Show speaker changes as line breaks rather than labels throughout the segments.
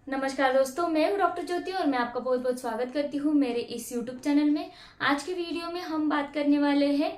नमस्कार दोस्तों, मैं हूँ डॉक्टर ज्योति और मैं आपका बहुत बहुत स्वागत करती हूँ मेरे इस यूट्यूब चैनल में। आज के वीडियो में हम बात करने वाले हैं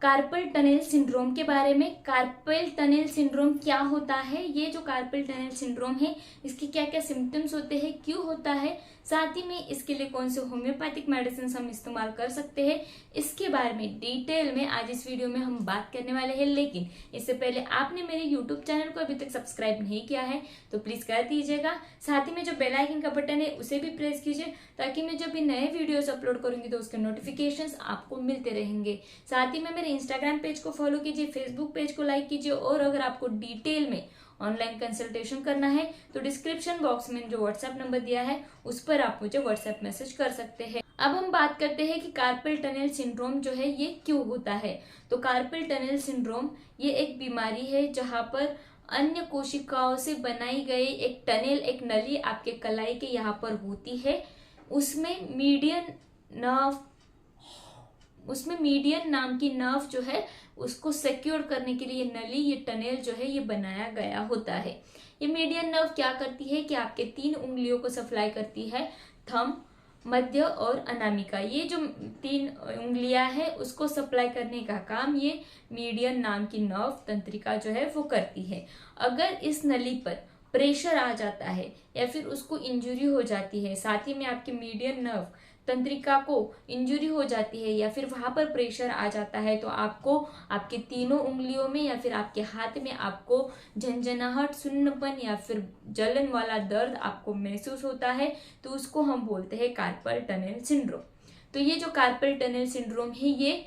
कार्पल टनल सिंड्रोम के बारे में। कार्पल टनल सिंड्रोम क्या होता है, ये जो कार्पल टनल सिंड्रोम है इसके क्या क्या सिम्टम्स होते हैं, क्यों होता है, साथ ही में इसके लिए कौन से होम्योपैथिक मेडिसिन हम इस्तेमाल कर सकते हैं, इसके बारे में डिटेल में आज इस वीडियो में हम बात करने वाले हैं। लेकिन इससे पहले आपने मेरे यूट्यूब चैनल को अभी तक सब्सक्राइब नहीं किया है तो प्लीज कर दीजिएगा। साथ ही में जो बेल आइकन का बटन है उसे भी प्रेस कीजिए ताकि मैं जब भी नए वीडियोस अपलोड करूंगी तो उसके नोटिफिकेशंस आपको मिलते रहेंगे। साथ ही में मेरे इंस्टाग्राम पेज को फॉलो कीजिए, फेसबुक पेज को लाइक कीजिए और अगर आपको डिटेल में ऑनलाइन कंसल्टेशन करना है तो डिस्क्रिप्शन बॉक्स में जो व्हाट्सएप नंबर दिया है उस पर आप मुझे व्हाट्सएप मैसेज कर सकते हैं। अब हम बात करते हैं कि कार्पल टनल सिंड्रोम जो है ये क्यों होता है। तो कार्पल टनल सिंड्रोम ये एक बीमारी है जहां पर अन्य कोशिकाओं से बनाई गई एक टनल, एक नली आपके कलाई के यहाँ पर होती है। उसमें मीडियन नाम की नर्व जो है उसको सिक्योर करने के लिए नली, ये टनल जो है ये बनाया गया होता है। ये मीडियन नर्व क्या करती है कि आपके 3 उंगलियों को सप्लाई करती है, थंब, मध्य और अनामिका। ये जो 3 उंगलियां हैं उसको सप्लाई करने का काम ये मीडियन नाम की नर्व तंत्रिका जो है वो करती है। अगर इस नली पर प्रेशर आ जाता है या फिर उसको इंजुरी हो जाती है, साथ ही में आपकी मीडियन नर्व तंत्रिका को इंजुरी हो जाती है या फिर वहां पर प्रेशर आ जाता है तो आपको आपके तीनों उंगलियों में या फिर आपके हाथ में आपको झंझनाहट, सुन्नपन या फिर जलन वाला दर्द आपको महसूस होता है, तो उसको हम बोलते हैं कार्पल टनल सिंड्रोम। तो ये जो कार्पल टनल सिंड्रोम है ये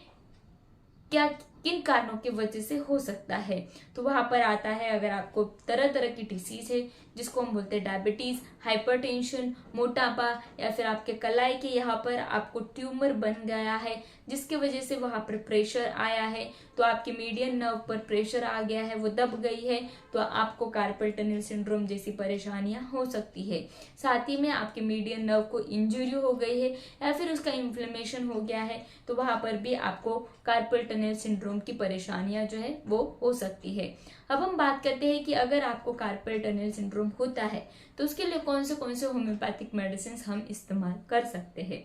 क्या किन कारणों की वजह से हो सकता है, तो वहां पर आता है अगर आपको तरह तरह की डिसीज है जिसको हम बोलते हैं डायबिटीज, हाइपरटेंशन, मोटापा या फिर आपके कलाई के यहाँ पर आपको ट्यूमर बन गया है जिसकी वजह से वहां पर प्रेशर आया है, तो आपके मीडियन नर्व पर प्रेशर आ गया है, वो दब गई है, तो आपको कार्पल टनल सिंड्रोम जैसी परेशानियां हो सकती है। साथ ही में आपके मीडियन नर्व को इंजुरी हो गई है या फिर उसका इन्फ्लेमेशन हो गया है तो वहां पर भी आपको कार्पल टनल सिंड्रोम की परेशानियां जो है वो हो सकती है। अब हम बात करते हैं कि अगर आपको कार्पल टनल सिंड्रोम होता है तो उसके लिए कौन से होम्योपैथिक मेडिसिन हम इस्तेमाल कर सकते हैं।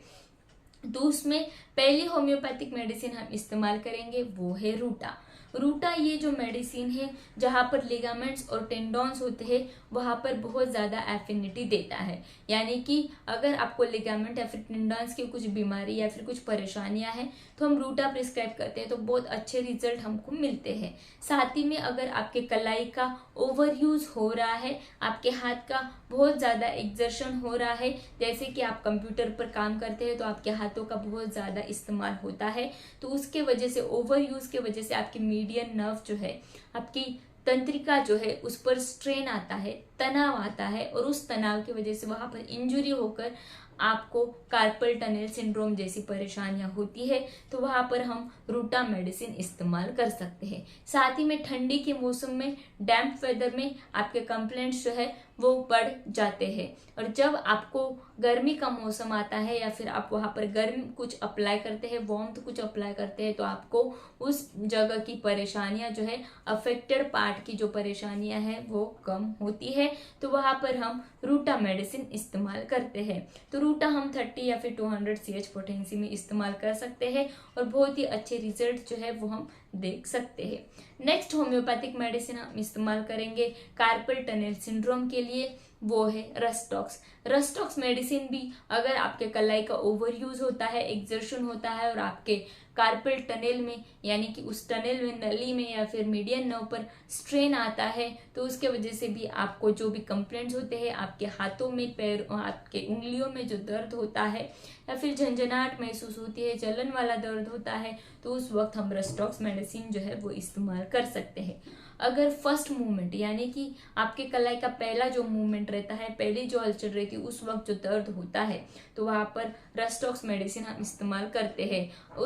तो उसमें पहली होम्योपैथिक मेडिसिन हम इस्तेमाल करेंगे वो है रूटा। रूटा ये जो मेडिसिन है जहाँ पर लिगामेंट्स और टेंडॉन्स होते हैं वहां पर बहुत ज्यादा एफिनिटी देता है, यानी कि अगर आपको लिगामेंट या फिर टेंडॉन्स की कुछ बीमारी या फिर कुछ परेशानियां हैं तो हम रूटा प्रिस्क्राइब करते हैं तो बहुत अच्छे रिजल्ट हमको मिलते हैं। साथ ही में अगर आपके कलाई का ओवर यूज हो रहा है, आपके हाथ का बहुत ज्यादा एक्सर्शन हो रहा है, जैसे कि आप कंप्यूटर पर काम करते हैं तो आपके हाथों का बहुत ज्यादा इस्तेमाल होता है, तो उसके वजह से ओवर यूज के वजह से आपकी मीडियन नर्व जो है, आपकी तंत्रिका जो है उस पर स्ट्रेन आता है, तनाव आता है और उस तनाव की वजह से वहां पर इंजुरी होकर आपको कार्पल टनल सिंड्रोम जैसी परेशानियां होती है, तो वहां पर हम रूटा मेडिसिन इस्तेमाल कर सकते हैं। साथ ही में ठंडी के मौसम में, डैम्प वेदर में आपके कंप्लेंट्स जो है वो बढ़ जाते हैं, और जब आपको गर्मी का मौसम आता है या फिर आप वहां पर गर्म कुछ अप्लाई करते हैं, वार्मथ कुछ अप्लाई करते हैं, तो आपको उस जगह की परेशानियां जो है, अफेक्टेड पार्ट की जो परेशानियां हैं वो कम होती है, तो वहां पर हम रूटा मेडिसिन इस्तेमाल करते हैं। तो रूटा हम 30 या फिर 200 CH पोटेंसी में इस्तेमाल कर सकते हैं और बहुत ही अच्छे रिजल्ट जो है वो हम देख सकते हैं। नेक्स्ट होम्योपैथिक मेडिसिन हम इस्तेमाल करेंगे कार्पल टनल सिंड्रोम के लिए, वो है रस्टॉक्स। रस्टॉक्स मेडिसिन भी अगर आपके कलाई का ओवर यूज होता है, एक्सर्शन होता है और आपके कार्पल टनल में यानी कि उस टनल में, नली में या फिर मीडियन नर्व पर स्ट्रेन आता है, तो उसके वजह से भी आपको जो भी कंप्लेंट्स होते हैं, आपके हाथों में, पैर, आपके उंगलियों में जो दर्द होता है या फिर झंझनाहट महसूस होती है, जलन वाला दर्द होता है, तो उस वक्त हम रस्टॉक्स मेडिसिन जो है वो इस्तेमाल कर सकते हैं। अगर फर्स्ट मूवमेंट यानी कि आपके कलाई का पहला जो मूवमेंट रहता है, पहली जो हलचल रहती है, उस वक्त जो दर्द होता है, तो वहां पर रस्टॉक्स मेडिसिन हम इस्तेमाल करते हैं।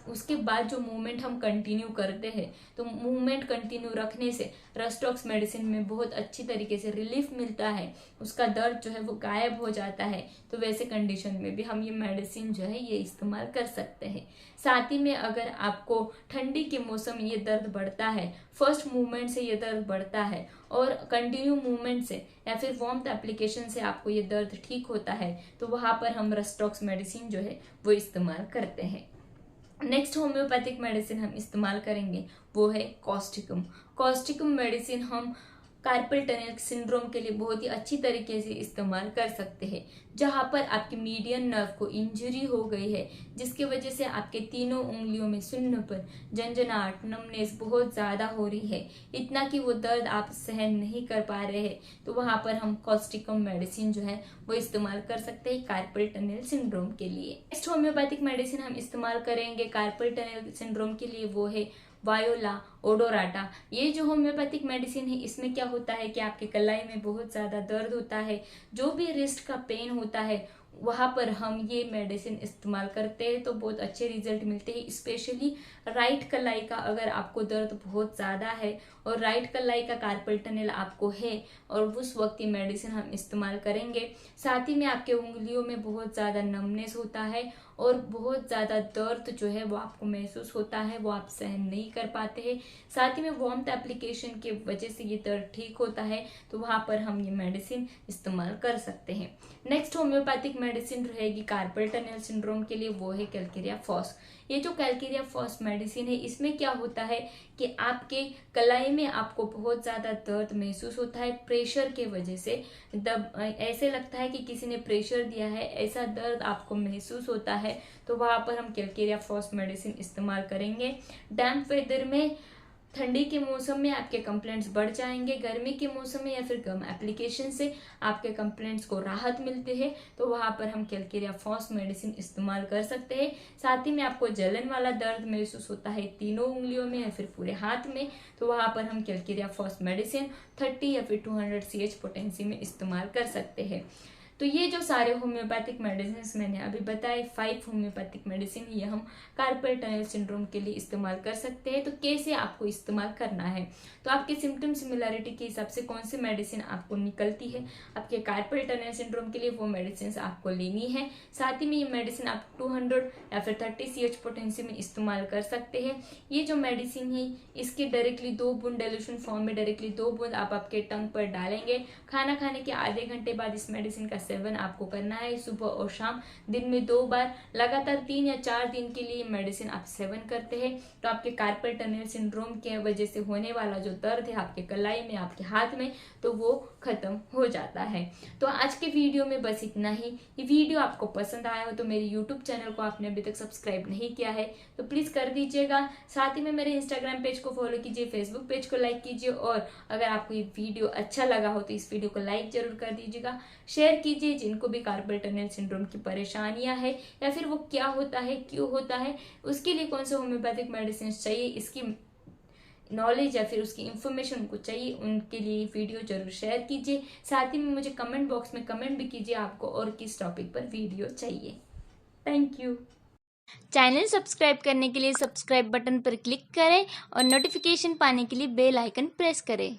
उसके बाद जो मूवमेंट हम कंटिन्यू करते हैं, तो मूवमेंट कंटिन्यू रखने से रस्टॉक्स मेडिसिन में बहुत अच्छी तरीके से रिलीफ मिलता है, उसका दर्द जो है वो गायब हो जाता है, तो वैसे कंडीशन में भी हम ये मेडिसिन जो है ये इस्तेमाल कर सकते हैं। साथ ही में अगर आपको ठंडी के मौसम में ये दर्द बढ़ता है, फर्स्ट मूवमेंट से ये दर्द बढ़ता है और कंटिन्यू मूवमेंट से या फिर वार्मथ एप्लीकेशन से आपको ये दर्द ठीक होता है, तो वहां पर हम रस्टॉक्स मेडिसिन जो है वो इस्तेमाल करते हैं। नेक्स्ट होम्योपैथिक मेडिसिन हम इस्तेमाल करेंगे वो है कॉस्टिकम। कॉस्टिकम मेडिसिन हम कार्पल टनल सिंड्रोम के लिए बहुत ही अच्छी तरीके से इस्तेमाल कर सकते हैं, जहां पर आपके मीडियन नर्व को इंजरी हो गई है, जिसकी वजह से आपके तीनों उंगलियों में सुन्नपन, झंझनाहट, नमनेस बहुत ज़्यादा हो रही है, इतना कि वो दर्द आप सहन नहीं कर पा रहे हैं, तो वहां पर हम कॉस्टिकम मेडिसिन जो है वो इस्तेमाल कर सकते हैं कार्पल टनल सिंड्रोम के लिए। नेक्स्ट होम्योपैथिक मेडिसिन हम इस्तेमाल करेंगे कार्पल टनल सिंड्रोम के लिए वो है वायोला ओडोराटा। ये जो होम्योपैथिक मेडिसिन है, इसमें क्या होता है कि आपके कलाई में बहुत ज़्यादा दर्द होता है, जो भी रिस्ट का पेन होता है वहाँ पर हम ये मेडिसिन इस्तेमाल करते हैं तो बहुत अच्छे रिजल्ट मिलते हैं। स्पेशली राइट कलाई का अगर आपको दर्द बहुत ज़्यादा है और राइट कलाई का कार्पल टनल आपको है और उस वक्त ये मेडिसिन हम इस्तेमाल करेंगे। साथ ही में आपके उंगलियों में बहुत ज़्यादा नमनेस होता है और बहुत ज़्यादा दर्द जो है वो आपको महसूस होता है, वो आप सहन नहीं कर पाते हैं। साथ ही में वार्मथ एप्लीकेशन की वजह से ये दर्द ठीक होता है, तो वहाँ पर हम ये मेडिसिन इस्तेमाल कर सकते हैं। नेक्स्ट होम्योपैथिक मेडिसिन रहेगी कार्पल टनल सिंड्रोम के लिए, वो है कैलकेरिया फॉस। ये जो कैलकेरिया फॉस मेडिसिन है, इसमें क्या होता है कि आपके कलाई में आपको बहुत ज़्यादा दर्द महसूस होता है प्रेशर के वजह से। ऐसे लगता है कि किसी ने प्रेशर दिया है, ऐसा दर्द आपको महसूस होता है, तो वहाँ पर हम कैलकेरिया फॉस मेडिसिन इस्तेमाल करेंगे। डैम्प वेदर में, ठंडी के मौसम में आपके कंप्लेंट्स बढ़ जाएंगे, गर्मी के मौसम में या फिर गम एप्लीकेशन से आपके कंप्लेंट्स को राहत मिलती है, तो वहाँ पर हम कैलकेरिया फॉस मेडिसिन इस्तेमाल कर सकते हैं। साथ ही में आपको जलन वाला दर्द महसूस होता है तीनों उंगलियों में या फिर पूरे हाथ में, तो वहाँ पर हम कैलकेरिया फॉस मेडिसिन 30 या फिर 200 CH पोटेंसी में इस्तेमाल कर सकते हैं। तो ये जो सारे होम्योपैथिक मेडिसिन मैंने अभी बताए, 5 होम्योपैथिक मेडिसिन, ये हम कार्पल टनल सिंड्रोम के लिए इस्तेमाल कर सकते हैं। तो कैसे आपको इस्तेमाल करना है, तो आपके सिम्टम सिमिलरिटी के हिसाब से कौन सी मेडिसिन आपको निकलती है आपके कार्पल टनल सिंड्रोम के लिए, वो मेडिसिन आपको लेनी है। साथ ही में ये मेडिसिन आप 200 या फिर 30 CH पोटेंसी में इस्तेमाल कर सकते हैं। ये जो मेडिसिन है, इसके डायरेक्टली 2 बूंद डाइल्यूशन फॉर्म में डायरेक्टली 2 बूंद आप आपके टंग पर डालेंगे। खाना खाने के आधे घंटे बाद इस मेडिसिन का सेवन आपको करना है, सुबह और शाम, दिन में 2 बार। लगातार 3 या 4 दिन के लिए मेडिसिन आप सेवन करते हैं, तो आपके कार्पल टनल सिंड्रोम के वजह से होने वाला जो दर्द है आपके कलाई में, आपके हाथ में, तो वो खत्म हो जाता है। तो आज के वीडियो में बस इतना ही। ये वीडियो आपको पसंद आया हो तो मेरे यूट्यूब चैनल को आपने अभी तक सब्सक्राइब नहीं किया है तो प्लीज कर दीजिएगा। साथ ही में मेरे इंस्टाग्राम पेज को फॉलो कीजिए, फेसबुक पेज को लाइक कीजिए, और अगर आपको ये वीडियो अच्छा लगा हो तो इस वीडियो को लाइक जरूर कर दीजिएगा, शेयर कीजिए। जिनको भी कार्पल टनल सिंड्रोम की परेशानियां है या फिर वो क्या होता है, क्यों होता है, उसके लिए कौन से होम्योपैथिक मेडिसिन चाहिए, इसकी नॉलेज या फिर उसकी इंफॉर्मेशन उनको चाहिए, उनके लिए वीडियो जरूर शेयर कीजिए। साथ ही में मुझे कमेंट बॉक्स में कमेंट भी कीजिए आपको और किस टॉपिक पर वीडियो चाहिए। Thank you. चैनल सब्सक्राइब करने के लिए सब्सक्राइब बटन पर क्लिक करें और नोटिफिकेशन पाने के लिए बेल आइकन प्रेस करें।